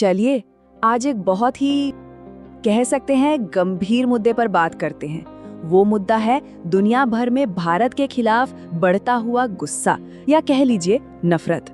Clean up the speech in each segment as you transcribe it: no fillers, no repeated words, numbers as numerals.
चलिए आज एक बहुत ही कह सकते हैं गंभीर मुद्दे पर बात करते हैं। वो मुद्दा है दुनिया भर में भारत के खिलाफ बढ़ता हुआ गुस्सा या कह लीजिए नफरत।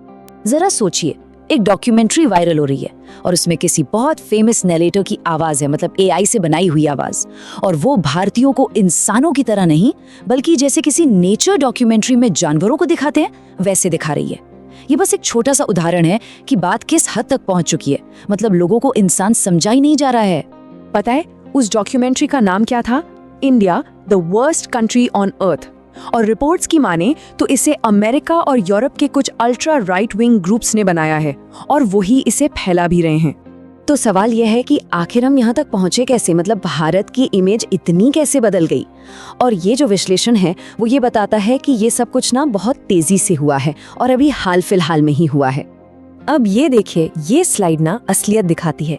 जरा सोचिए, एक डॉक्यूमेंट्री वायरल हो रही है और उसमें किसी बहुत फेमस नरेटर की आवाज है, मतलब एआई से बनाई हुई आवाज, और वो भारतीयों को इंसानों की तरह नहीं बल्कि जैसे किसी नेचर डॉक्यूमेंट्री में जानवरों को दिखाते हैं वैसे दिखा रही है। ये बस एक छोटा सा उदाहरण है कि बात किस हद तक पहुंच चुकी है। मतलब लोगों को इंसान समझा ही नहीं जा रहा है। पता है उस डॉक्यूमेंट्री का नाम क्या था? India the worst country on earth. और रिपोर्ट्स की माने तो इसे अमेरिका और यूरोप के कुछ अल्ट्रा राइट विंग ग्रुप्स ने बनाया है और वही इसे फैला भी रहे हैं। तो सवाल यह है कि आखिर हम यहाँ तक पहुँचे कैसे? मतलब भारत की इमेज इतनी कैसे बदल गई? और ये जो विश्लेषण है वो ये बताता है कि ये सब कुछ ना बहुत तेजी से हुआ है और अभी हाल फिलहाल में ही हुआ है। अब ये देखिए, ये स्लाइड ना असलियत दिखाती है।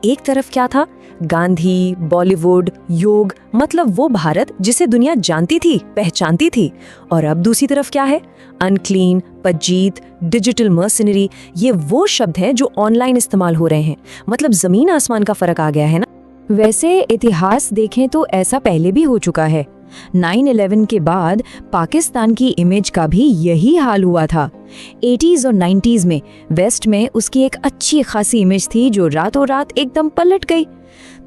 एक तरफ क्या था? गांधी, बॉलीवुड, योग, मतलब वो भारत जिसे दुनिया जानती थी, पहचानती थी। और अब दूसरी तरफ क्या है? Unclean, pajeet, digital mercenary. ये वो शब्द हैं जो ऑनलाइन इस्तेमाल हो रहे हैं। मतलब जमीन आसमान का फर्क आ गया है ना। वैसे इतिहास देखें तो ऐसा पहले भी हो चुका है। 9/11 के बाद पाकिस्तान की इमेज का भी यही हाल हुआ था। 80s और 90s में वेस्ट में उसकी एक अच्छी खासी इमेज थी जो रातों रात एकदम पलट गई।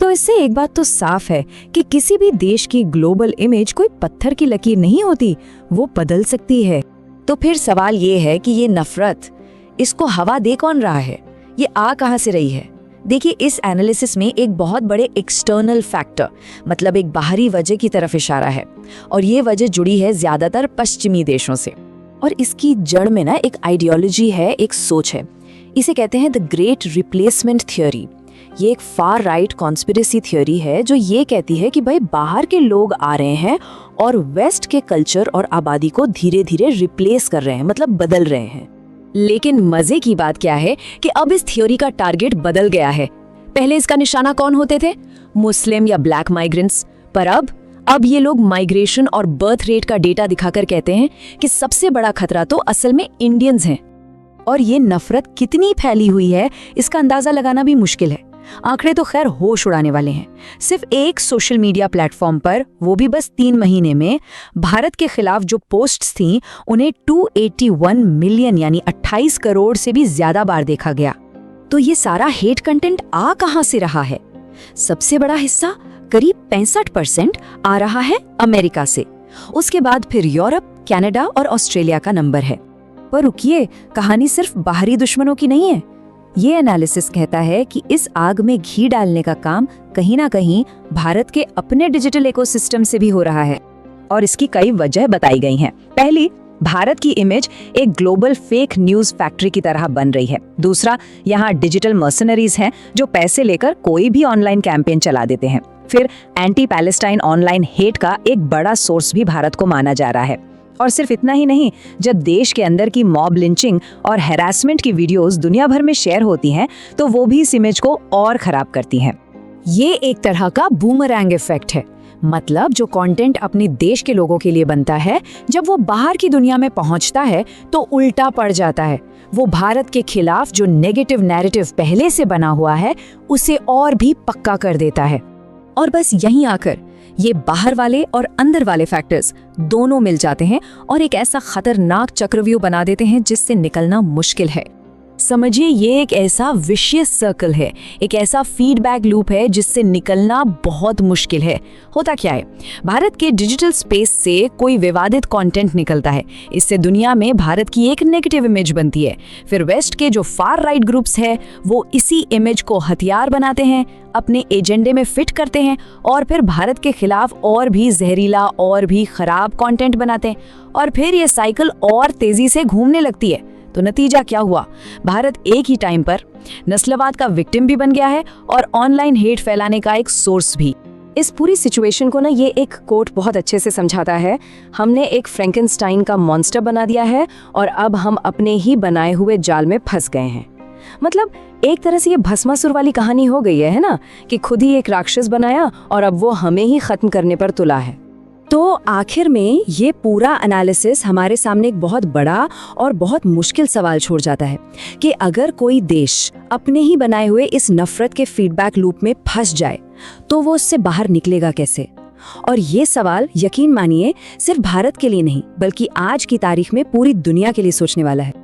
तो इससे एक बात तो साफ है कि किसी भी देश की ग्लोबल इमेज कोई पत्थर की लकीर नहीं होती, वो बदल सकती है। तो फिर सवाल ये है कि ये नफरत, इसको हवा दे कौन रहा है? ये आ कहाँ से रही है? देखिए, इस एनालिसिस में एक बहुत बड़े एक्सटर्नल फैक्टर, मतलब एक बाहरी वजह की तरफ इशारा है, और ये वजह जुड़ी है ज्यादातर पश्चिमी देशों से। और इसकी जड़ में ना एक आइडियोलॉजी है, एक सोच है। इसे कहते हैं द ग्रेट रिप्लेसमेंट थ्योरी। ये एक फार राइट कॉन्स्पिरेसी थ्योरी है जो ये कहती है कि भाई बाहर के लोग आ रहे हैं और वेस्ट के कल्चर और आबादी को धीरे धीरे रिप्लेस कर रहे हैं, मतलब बदल रहे हैं। लेकिन मजे की बात क्या है कि अब इस थ्योरी का टारगेट बदल गया है। पहले इसका निशाना कौन होते थे? मुस्लिम या ब्लैक माइग्रेंट्स। पर अब ये लोग माइग्रेशन और बर्थ रेट का डेटा दिखाकर कहते हैं कि सबसे बड़ा खतरा तो असल में इंडियंस हैं। और ये नफरत कितनी फैली हुई है इसका अंदाजा लगाना भी मुश्किल है। आंकड़े तो खैर होश उड़ाने वाले हैं। सिर्फ एक सोशल मीडिया प्लेटफॉर्म पर, वो भी बस 3 महीने में, भारत के खिलाफ जो पोस्ट्स थीं उन्हें 281 मिलियन यानी 28 करोड़ से भी ज्यादा बार देखा गया। तो ये सारा हेट कंटेंट आ कहां से रहा है? सबसे बड़ा हिस्सा, करीब 65% आ रहा है अमेरिका से। उसके बाद फिर यूरोप, कनाडा और ऑस्ट्रेलिया का नंबर है। पर रुकिए, कहानी सिर्फ बाहरी दुश्मनों की नहीं है। ये एनालिसिस कहता है कि इस आग में घी डालने का काम कहीं ना कहीं भारत के अपने डिजिटल इकोसिस्टम से भी हो रहा है। और इसकी कई वजह बताई गई हैं। पहली, भारत की इमेज एक ग्लोबल फेक न्यूज फैक्ट्री की तरह बन रही है। दूसरा, यहाँ डिजिटल मर्सनरीज हैं जो पैसे लेकर कोई भी ऑनलाइन कैंपेन चला देते हैं। फिर एंटी पैलेस्टाइन ऑनलाइन हेट का एक बड़ा सोर्स भी भारत को माना जा रहा है। और सिर्फ इतना ही नहीं, जब देश के अंदर की मॉब लिंचिंग और हैरासमेंट की वीडियोस दुनिया भर में शेयर होती हैं तो वो भी इस इमेज को और खराब करती हैं। ये एक तरह का बूमरैंग इफेक्ट है। मतलब जो कंटेंट अपने देश के लोगों के लिए बनता है, जब वो बाहर की दुनिया में पहुंचता है तो उल्टा पड़ जाता है। वो भारत के खिलाफ जो नेगेटिव नैरेटिव पहले से बना हुआ है उसे और भी पक्का कर देता है। और बस यहीं आकर ये बाहर वाले और अंदर वाले फैक्टर्स दोनों मिल जाते हैं और एक ऐसा खतरनाक चक्रव्यूह बना देते हैं जिससे निकलना मुश्किल है। समझिए, ये एक ऐसा विशियस सर्कल है, एक ऐसा फीडबैक लूप है जिससे निकलना बहुत मुश्किल है। होता क्या है, भारत के डिजिटल स्पेस से कोई विवादित कंटेंट निकलता है, इससे दुनिया में भारत की एक नेगेटिव इमेज बनती है। फिर वेस्ट के जो फार राइट ग्रुप्स हैं वो इसी इमेज को हथियार बनाते हैं, अपने एजेंडे में फिट करते हैं और फिर भारत के खिलाफ और भी जहरीला और भी खराब कंटेंट बनाते हैं। और फिर ये साइकिल और तेजी से घूमने लगती है। तो नतीजा क्या हुआ? भारत एक ही टाइम पर नस्लवाद का विक्टिम भी बन गया है और ऑनलाइन हेट फैलाने का एक सोर्स भी। इस पूरी सिचुएशन को ना ये एक कोट बहुत अच्छे से समझाता है। हमने एक फ्रैंकेनस्टाइन का मॉन्स्टर बना दिया है और अब हम अपने ही बनाए हुए जाल में फंस गए हैं। मतलब एक तरह से ये भस्मासुर वाली कहानी हो गई है ना, कि खुद ही एक राक्षस बनाया और अब वो हमें ही खत्म करने पर तुला है। तो आखिर में ये पूरा एनालिसिस हमारे सामने एक बहुत बड़ा और बहुत मुश्किल सवाल छोड़ जाता है कि अगर कोई देश अपने ही बनाए हुए इस नफरत के फीडबैक लूप में फंस जाए तो वो उससे बाहर निकलेगा कैसे। और ये सवाल यकीन मानिए सिर्फ भारत के लिए नहीं बल्कि आज की तारीख में पूरी दुनिया के लिए सोचने वाला है।